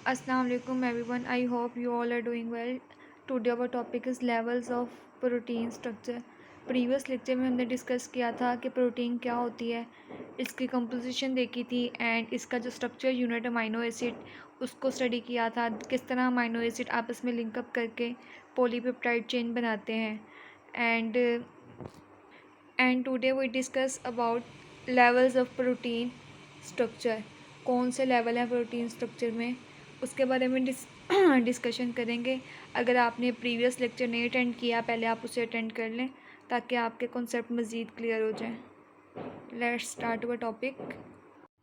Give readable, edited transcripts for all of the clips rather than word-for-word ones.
Assalamu alaikum everyone. I hope you all are doing well. Today our topic is levels of protein structure. Previous lecture में हमने discuss किया था कि protein क्या होती है, इसकी कंपोजिशन देखी थी एंड इसका जो स्ट्रक्चर यूनिट अमाइनो एसिड उसको स्टडी किया था, किस तरह अमाइनो एसिड आपस में लिंकअप करके पॉलीपेप्टाइड चेन बनाते हैं and today we discuss about levels of protein structure. कौन से लेवल हैं प्रोटीन स्ट्रक्चर में, उसके बारे में डिस्कशन करेंगे। अगर आपने प्रीवियस लेक्चर नहीं अटेंड किया, पहले आप उसे अटेंड कर लें ताकि आपके कॉन्सेप्ट मज़ीद क्लियर हो जाए। Let's start our topic.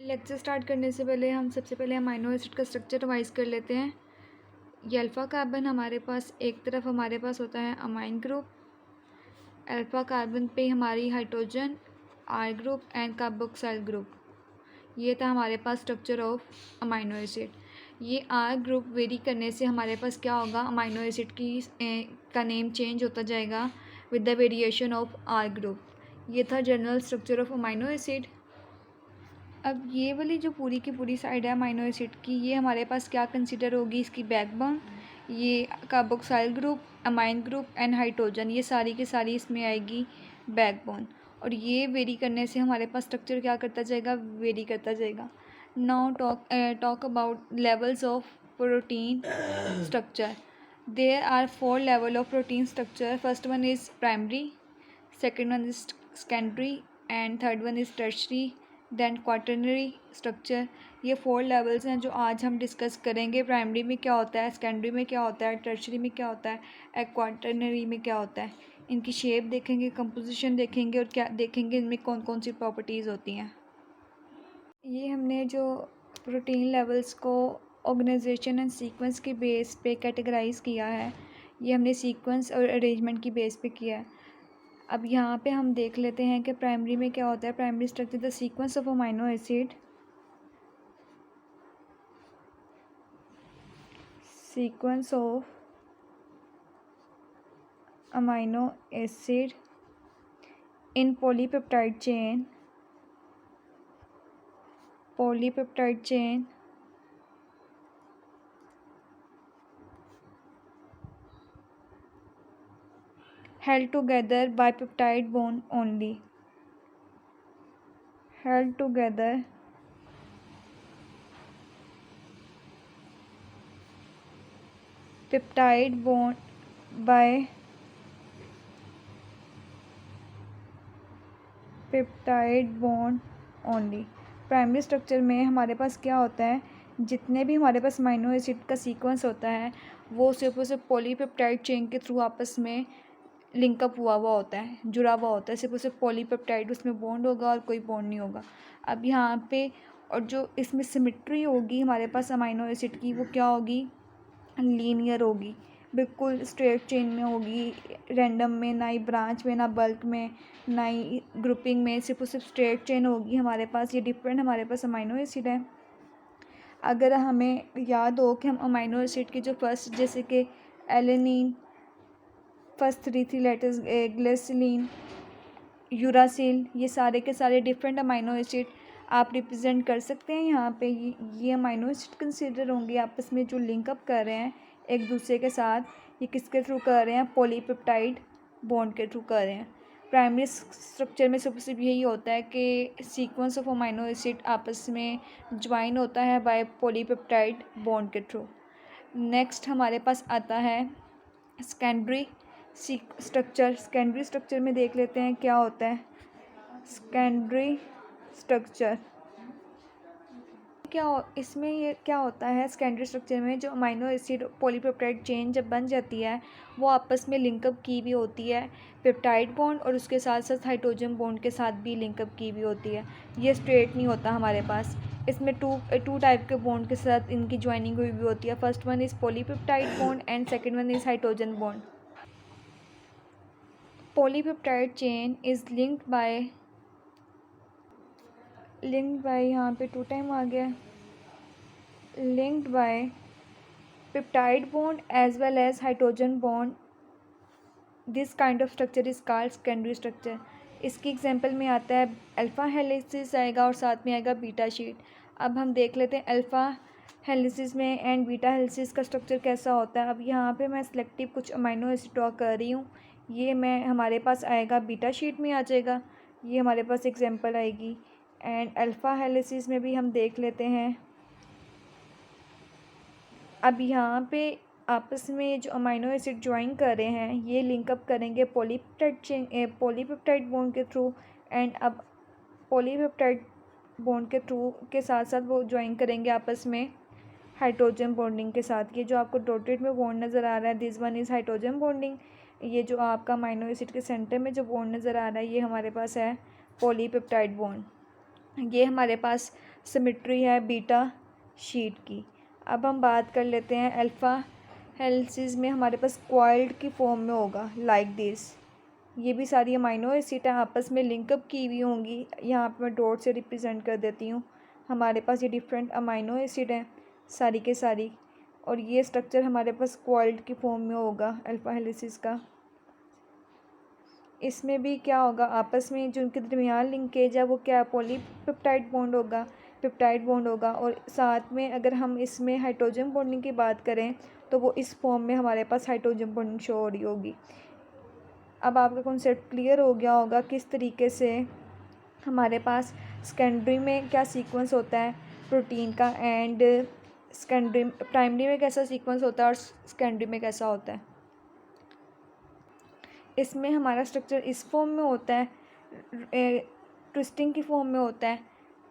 Lecture start करने से पहले हम सबसे पहले अमाइनो एसिड का स्ट्रक्चर रिवाइज कर लेते हैं। ये अल्फ़ा कार्बन हमारे पास, एक तरफ हमारे पास होता है अमाइन ग्रुप, अल्फ़ा कार्बन पे हमारी hydrogen, R group and carboxyl group. ये था हमारे पास स्ट्रक्चर ऑफ अमाइनो एसिड। ये आर ग्रुप वेरी करने से हमारे पास क्या होगा, अमाइनो एसिड का नेम चेंज होता जाएगा with the variation of R group. ये था general structure of amino acid. अब ये वाली जो पूरी की पूरी साइड है अमाइनो एसिड की, ये हमारे पास क्या कंसिडर होगी, इसकी बैकबोन। ये carboxyl group, amine group and hydrogen, ये सारी की सारी इसमें आएगी बैकबोन। और ये वेरी करने से हमारे पास स्ट्रक्चर क्या करता जाएगा, वेरी करता जाएगा। Now talk about levels of protein structure. There are 4 level of protein structure. First one is primary, second one is secondary and third one is tertiary, then quaternary structure. ये 4 levels हैं जो आज हम discuss करेंगे। Primary में क्या होता है, सेकेंडरी में क्या होता है, टर्शरी में क्या होता है, क्वाटरनरी में क्या होता है। इनकी शेप देखेंगे, कंपोजिशन देखेंगे और क्या देखेंगे इनमें कौन कौन सी प्रॉपर्टीज़ होती हैं। ये हमने जो प्रोटीन लेवल्स को ऑर्गेनाइजेशन एंड सीक्वेंस के बेस पे कैटेगराइज किया है, ये हमने सीक्वेंस और अरेंजमेंट की बेस पे किया है। अब यहाँ पे हम देख लेते हैं कि प्राइमरी में क्या होता है। Primary structure the sequence of amino acid, sequence of amino acid in polypeptide chain, polypeptide chain held together by peptide bond only, held together peptide bond by peptide bond only। Primary structure में हमारे पास क्या होता है, जितने भी हमारे पास amino acid का सीक्वेंस होता है वो सिर्फ और सिर्फ पॉलीपेप्टाइड चेन के थ्रू आपस में लिंकअप हुआ होता है, जुड़ा हुआ होता है। सिर्फ और सिर्फ पॉलीपेप्टाइड, उसमें बॉन्ड होगा और कोई बॉन्ड नहीं होगा। अब यहाँ पे और जो इसमें सिमेट्री होगी हमारे पास अमाइनो एसिड की, वो क्या होगी, लीनियर होगी, बिल्कुल स्ट्रेट चेन में होगी, रैंडम में, ना ही ब्रांच में, ना बल्क में, ना ही ग्रुपिंग में, सिर्फ और सिर्फ स्ट्रेट चेन होगी हमारे पास। ये डिफरेंट हमारे पास अमाइनो एसिड है। अगर हमें याद हो कि हम अमाइनो एसिड की जो फर्स्ट, जैसे कि alanine, first 3 letters, glycerine, uracil, ये सारे के सारे डिफरेंट अमाइनो एसिड आप रिप्रेजेंट कर सकते हैं यहाँ पे। ये अमाइनो एसिड कंसिडर होंगे आपस में जो लिंकअप कर रहे हैं एक दूसरे के साथ। ये किसके थ्रू कर रहे हैं, पॉलीपेप्टाइड बॉन्ड के थ्रू कर रहे हैं। प्राइमरी स्ट्रक्चर में सिर्फ यही होता है कि सीक्वेंस ऑफ अमाइनो एसिड आपस में ज्वाइन होता है बाय पॉलीपेप्टाइड बॉन्ड के थ्रू। नेक्स्ट हमारे पास आता है सेकेंडरी स्ट्रक्चर। सेकेंडरी स्ट्रक्चर में देख लेते हैं क्या होता है। सेकेंडरी स्ट्रक्चर इसमें ये क्या होता है, सेकेंडरी स्ट्रक्चर में जो अमाइनो एसिड पॉलीपेप्टाइड चेन जब बन जाती है वो आपस में लिंकअप की भी होती है पेप्टाइड बॉन्ड, और उसके साथ साथ हाइड्रोजन बॉन्ड के साथ भी लिंकअप की भी होती है। ये स्ट्रेट नहीं होता हमारे पास, इसमें टू टाइप के बॉन्ड के साथ इनकी ज्वाइनिंग हुई भी होती है। First one is polypeptide bond and second one is hydrogen bond. Polypeptide chain is linked by यहाँ पे 2 टाइम आ गया, linked by peptide bond as well as hydrogen bond. This kind of structure is called secondary structure. इसकी example में आता है alpha helices आएगा और साथ में आएगा बीटा शीट। अब हम देख लेते हैं अल्फ़ा हेलिसिस में एंड बीटा हेलिसिस का स्ट्रक्चर कैसा होता है। अब यहाँ पे मैं सिलेक्टिव कुछ अमाइनो एसिड ड्रॉ कर रही हूँ। ये मैं हमारे पास आएगा बीटा शीट में आ जाएगा, ये हमारे पास एग्जांपल आएगी। एंड अल्फ़ा हेलिसिस में भी हम देख लेते हैं। अब यहाँ पे आपस में जो अमाइनो एसिड ज्वाइन कर रहे हैं ये लिंकअप करेंगे पॉलीपेप्टाइड बॉन्ड के थ्रू। एंड अब पॉलीपेप्टाइड बॉन्ड के थ्रू के साथ साथ वो ज्वाइन करेंगे आपस में हाइड्रोजन बॉन्डिंग के साथ। ये जो आपको डॉटेड में बॉन्ड नज़र आ रहा है, this one is hydrogen bonding. ये जो आपका अमाइनो एसिड के सेंटर में जो बॉन्ड नज़र आ रहा है ये हमारे पास है पॉलीपेप्टाइड बॉन्ड। ये हमारे पास सिमेट्री है बीटा शीट की। अब हम बात कर लेते हैं अल्फ़ा हेलिसिस में हमारे पास कॉइल्ड की फॉर्म में होगा लाइक दिस। ये भी सारी अमाइनो एसिड आपस में लिंकअप की हुई होंगी। यहाँ पे मैं डॉट से रिप्रेजेंट कर देती हूँ। हमारे पास ये डिफरेंट अमाइनो एसिड हैं सारी के सारी, और ये स्ट्रक्चर हमारे पास कॉइल्ड की फॉर्म में होगा अल्फ़ा हेलिसिस का। इसमें भी क्या होगा, आपस में जो उनके दरमियान लिंकेज है वो क्या पॉलीपेप्टाइड बॉन्ड होगा, पेप्टाइड बॉन्ड होगा। और साथ में अगर हम इसमें हाइड्रोजन बॉन्डिंग की बात करें तो वो इस फॉर्म में हमारे पास हाइड्रोजन बॉन्डिंग शो हो रही होगी। अब आपका कॉन्सेप्ट क्लियर हो गया होगा किस तरीके से हमारे पास सेकेंडरी में क्या सीक्वेंस होता है प्रोटीन का, एंड सेकेंडरी प्राइमरी में कैसा सीक्वेंस होता है और सेकेंडरी में कैसा होता है। इसमें हमारा स्ट्रक्चर इस फॉर्म में होता है, ट्विस्टिंग की फॉर्म में होता है,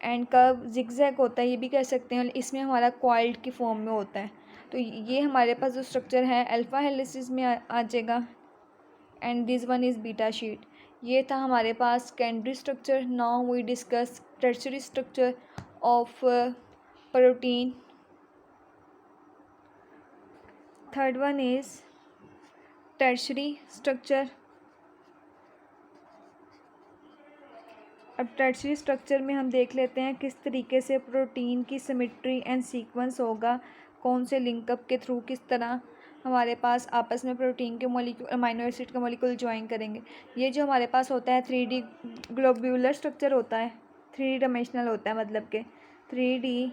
एंड कर्व जिगजैग होता है ये भी कह सकते हैं। इसमें हमारा कॉइल्ड की फॉर्म में होता है। तो ये हमारे पास जो स्ट्रक्चर है अल्फ़ा हेलिसिस में आ जाएगा। And this one is beta sheet. ये था हमारे पास secondary structure. Now we discuss tertiary structure of protein. Third one is tertiary structure. अब टर्शियरी स्ट्रक्चर में हम देख लेते हैं किस तरीके से प्रोटीन की सिमेट्री एंड सीक्वेंस होगा, कौन से लिंकअप के थ्रू किस तरह हमारे पास आपस में प्रोटीन के मॉलिक्यूल अमाइनो एसिड का मॉलिक्यूल ज्वाइन करेंगे। ये जो हमारे पास होता है 3D ग्लोब्यूलर स्ट्रक्चर होता है, 3D डायमेंशनल होता है, मतलब कि 3D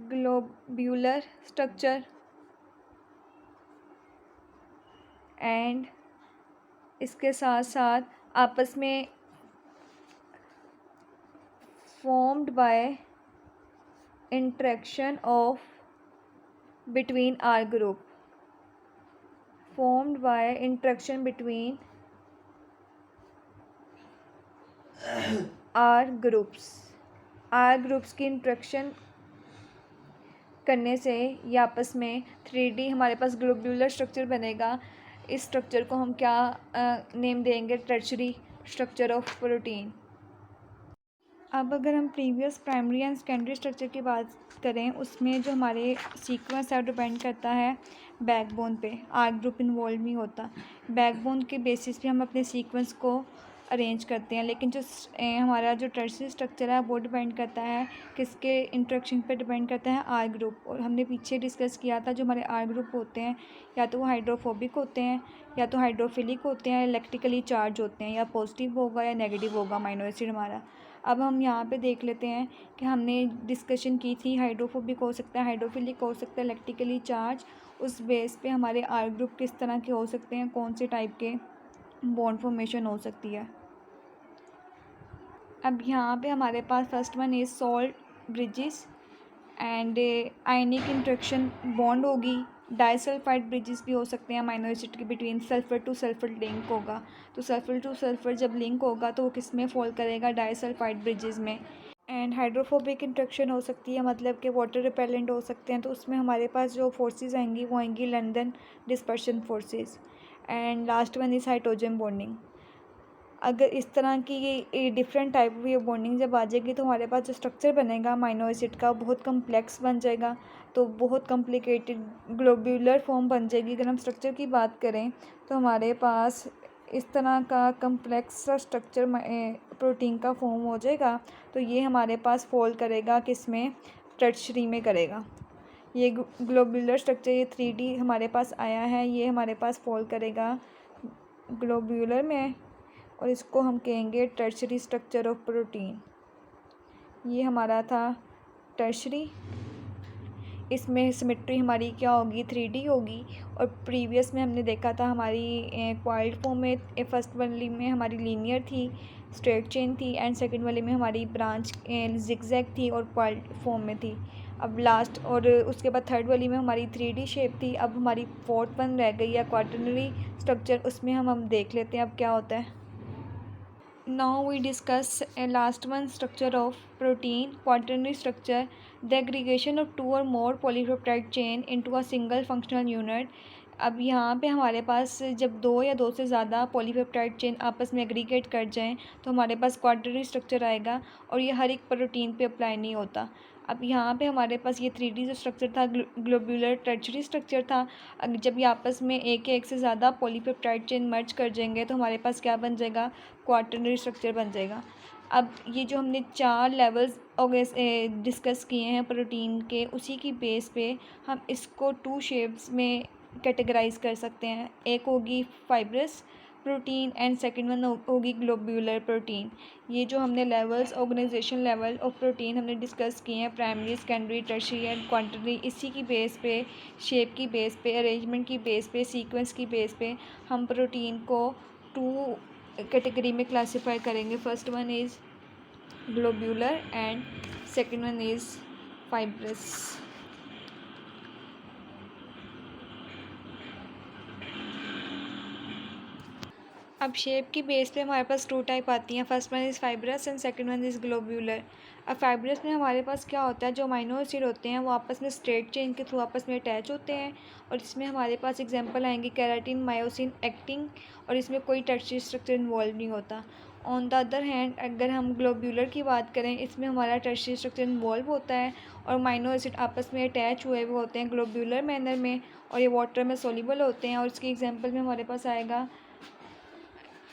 ग्लोब्यूलर स्ट्रक्चर। एंड इसके साथ साथ आपस में formed by interaction of between R group, formed by interaction between R groups। R groups की इंट्रैक्शन करने से ये आपस में 3D हमारे पास ग्लोब्यूलर स्ट्रक्चर बनेगा। इस स्ट्रक्चर को हम क्या नेम देंगे, टर्शियरी स्ट्रक्चर ऑफ प्रोटीन। अब अगर हम previous primary and secondary structure की बात करें उसमें जो हमारे सीक्वेंस है डिपेंड करता है बैकबोन पे। आर ग्रुप इन्वॉल्व नहीं होता। बैकबोन के बेसिस पे हम अपने सीक्वेंस को अरेंज करते हैं, लेकिन जो हमारा जो टर्शियरी स्ट्रक्चर है वो डिपेंड करता है किसके इंट्रैक्शन पे डिपेंड करता है, आर ग्रुप। और हमने पीछे डिस्कस किया था जो हमारे आर ग्रुप होते हैं या तो वो हाइड्रोफोबिक होते हैं या तो हाइड्रोफिलिक होते हैं, इलेक्ट्रिकली चार्ज होते हैं, या पॉजिटिव होगा या नेगेटिव होगा अमाइनो एसिड हमारा। अब हम यहाँ पे देख लेते हैं कि हमने डिस्कशन की थी हाइड्रोफोबिक हो सकता है, हाइड्रोफिलिक हो सकता है, इलेक्ट्रिकली चार्ज। उस बेस पे हमारे आर ग्रुप किस तरह के हो सकते हैं, कौन से टाइप के बॉन्ड फॉर्मेशन हो सकती है। अब यहाँ पे हमारे पास first one is salt bridges and ionic interaction bond होगी। डाइसल्फाइड ब्रिजेस भी हो सकते हैं अमाइनो एसिड के between, sulphur to sulphur link होगा। तो सल्फर टू सल्फर जब लिंक होगा तो वो किस में फॉल करेगा, डाइसल्फाइड ब्रिजेस में। एंड हाइड्रोफोबिक इंट्रैक्शन हो सकती है, मतलब कि वाटर रिपेलेंट हो सकते हैं। तो उसमें हमारे पास जो फोर्सेस आएंगी वो आएंगी London dispersion forces. And last one is hydrogen bonding. अगर इस तरह की ये डिफरेंट टाइप ऑफ ये बॉन्डिंग जब आ जाएगी तो हमारे पास जो स्ट्रक्चर बनेगा अमाइनो एसिड का बहुत कम्प्लेक्स बन जाएगा। तो बहुत कॉम्प्लिकेटेड ग्लोब्यूलर फॉर्म बन जाएगी। अगर हम स्ट्रक्चर की बात करें तो हमारे पास इस तरह का कम्प्लेक्स स्ट्रक्चर प्रोटीन का फॉर्म हो जाएगा। तो ये हमारे पास फॉल करेगा किस में, टर्शियरी में करेगा। ये ग्लोब्यूलर स्ट्रक्चर ये 3D हमारे पास आया है, ये हमारे पास फॉल करेगा ग्लोब्यूलर में, और इसको हम कहेंगे टर्शियरी स्ट्रक्चर ऑफ प्रोटीन। ये हमारा था टर्शरी, इसमें सिमेट्री हमारी क्या होगी, 3D होगी। और प्रीवियस में हमने देखा था हमारी क्वाइल्ड फॉर्म में, फर्स्ट वाली में हमारी लीनियर थी, स्ट्रेट चेन थी, एंड सेकंड वाली में हमारी ब्रांच जिगजैग थी और क्वाइल्ड फॉर्म में थी। अब लास्ट और उसके बाद थर्ड वाली में हमारी 3D शेप थी। अब हमारी फोर्थ वन रह गई है क्वाटरनरी स्ट्रक्चर, उसमें हम देख लेते हैं अब क्या होता है। Now we discuss a last one structure of protein, quaternary structure, the aggregation of two or more polypeptide chain into a single functional unit. अब यहाँ पे हमारे पास जब दो या दो से ज़्यादा पॉलीपेप्टाइड चेन आपस में एग्रीगेट कर जाएं तो हमारे पास क्वाटरनरी स्ट्रक्चर आएगा, और ये हर एक प्रोटीन पे अप्लाई नहीं होता। अब यहाँ पे हमारे पास ये 3D जो स्ट्रक्चर था ग्लोब्यूलर टर्शरी स्ट्रक्चर था। जब ये आपस में एक या एक से ज़्यादा पॉलीपेप्टाइड चेन मर्ज कर जाएंगे तो हमारे पास क्या बन जाएगा, क्वाटरनरी स्ट्रक्चर बन जाएगा। अब ये जो हमने 4 लेवल्स डिस्कस किए हैं प्रोटीन के, उसी की बेस पे हम इसको 2 शेप्स में कैटेगराइज कर सकते हैं। एक होगी fibrous protein and second one होगी ग्लोब्यूलर प्रोटीन। ये जो हमने levels, organization level of protein हमने डिस्कस किए हैं, primary, secondary, tertiary and quaternary, इसी की बेस पे, शेप की बेस पे, अरेंजमेंट की बेस पे, सीक्वेंस की बेस पे हम प्रोटीन को 2 कैटेगरी में क्लासीफाई करेंगे। First one is globular and second one is fibrous. अब शेप की बेस पे हमारे पास 2 टाइप आती हैं। First one is fibrous and second one is globular. अब फाइब्रस में हमारे पास क्या होता है, जो अमीनो एसिड होते हैं वो आपस में स्ट्रेट चेन के थ्रू आपस में अटैच होते हैं, और इसमें हमारे पास एग्जांपल आएंगे केराटिन, मायोसिन, एक्टिन, और इसमें कोई टर्शियरी स्ट्रक्चर इन्वॉल्व नहीं होता। ऑन द अदर हैंड अगर हम ग्लोब्यूलर की बात करें, इसमें हमारा टर्शियरी स्ट्रक्चर इन्वॉल्व होता है और अमीनो एसिड आपस में अटैच हुए हुए होते हैं ग्लोब्यूलर मैनर में, और ये वाटर में सोल्यूबल होते हैं। और इसके एग्जाम्पल में हमारे पास आएगा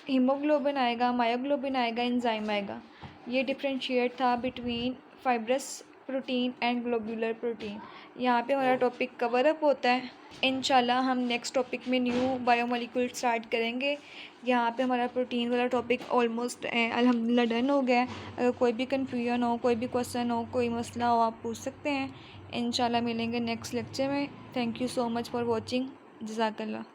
हीमोग्लोबिन आएगा, मायोग्लोबिन आएगा, एंजाइम आएगा। ये डिफ्रेंशिएट था between fibrous protein and globular protein. यहाँ पे हमारा टॉपिक कवर अप होता है। इंशाल्लाह हम नेक्स्ट टॉपिक में न्यू बायोमोलिक्यूल स्टार्ट करेंगे। यहाँ पे हमारा प्रोटीन वाला टॉपिक ऑलमोस्ट अल्हम्दुलिल्लाह डन हो गया है। अगर कोई भी कन्फ्यूजन हो, कोई भी क्वेश्चन हो, कोई मसला हो, आप पूछ सकते हैं। इंशाल्लाह मिलेंगे नेक्स्ट लेक्चर में। Thank you so much for watching. जज़ाकल्लाह।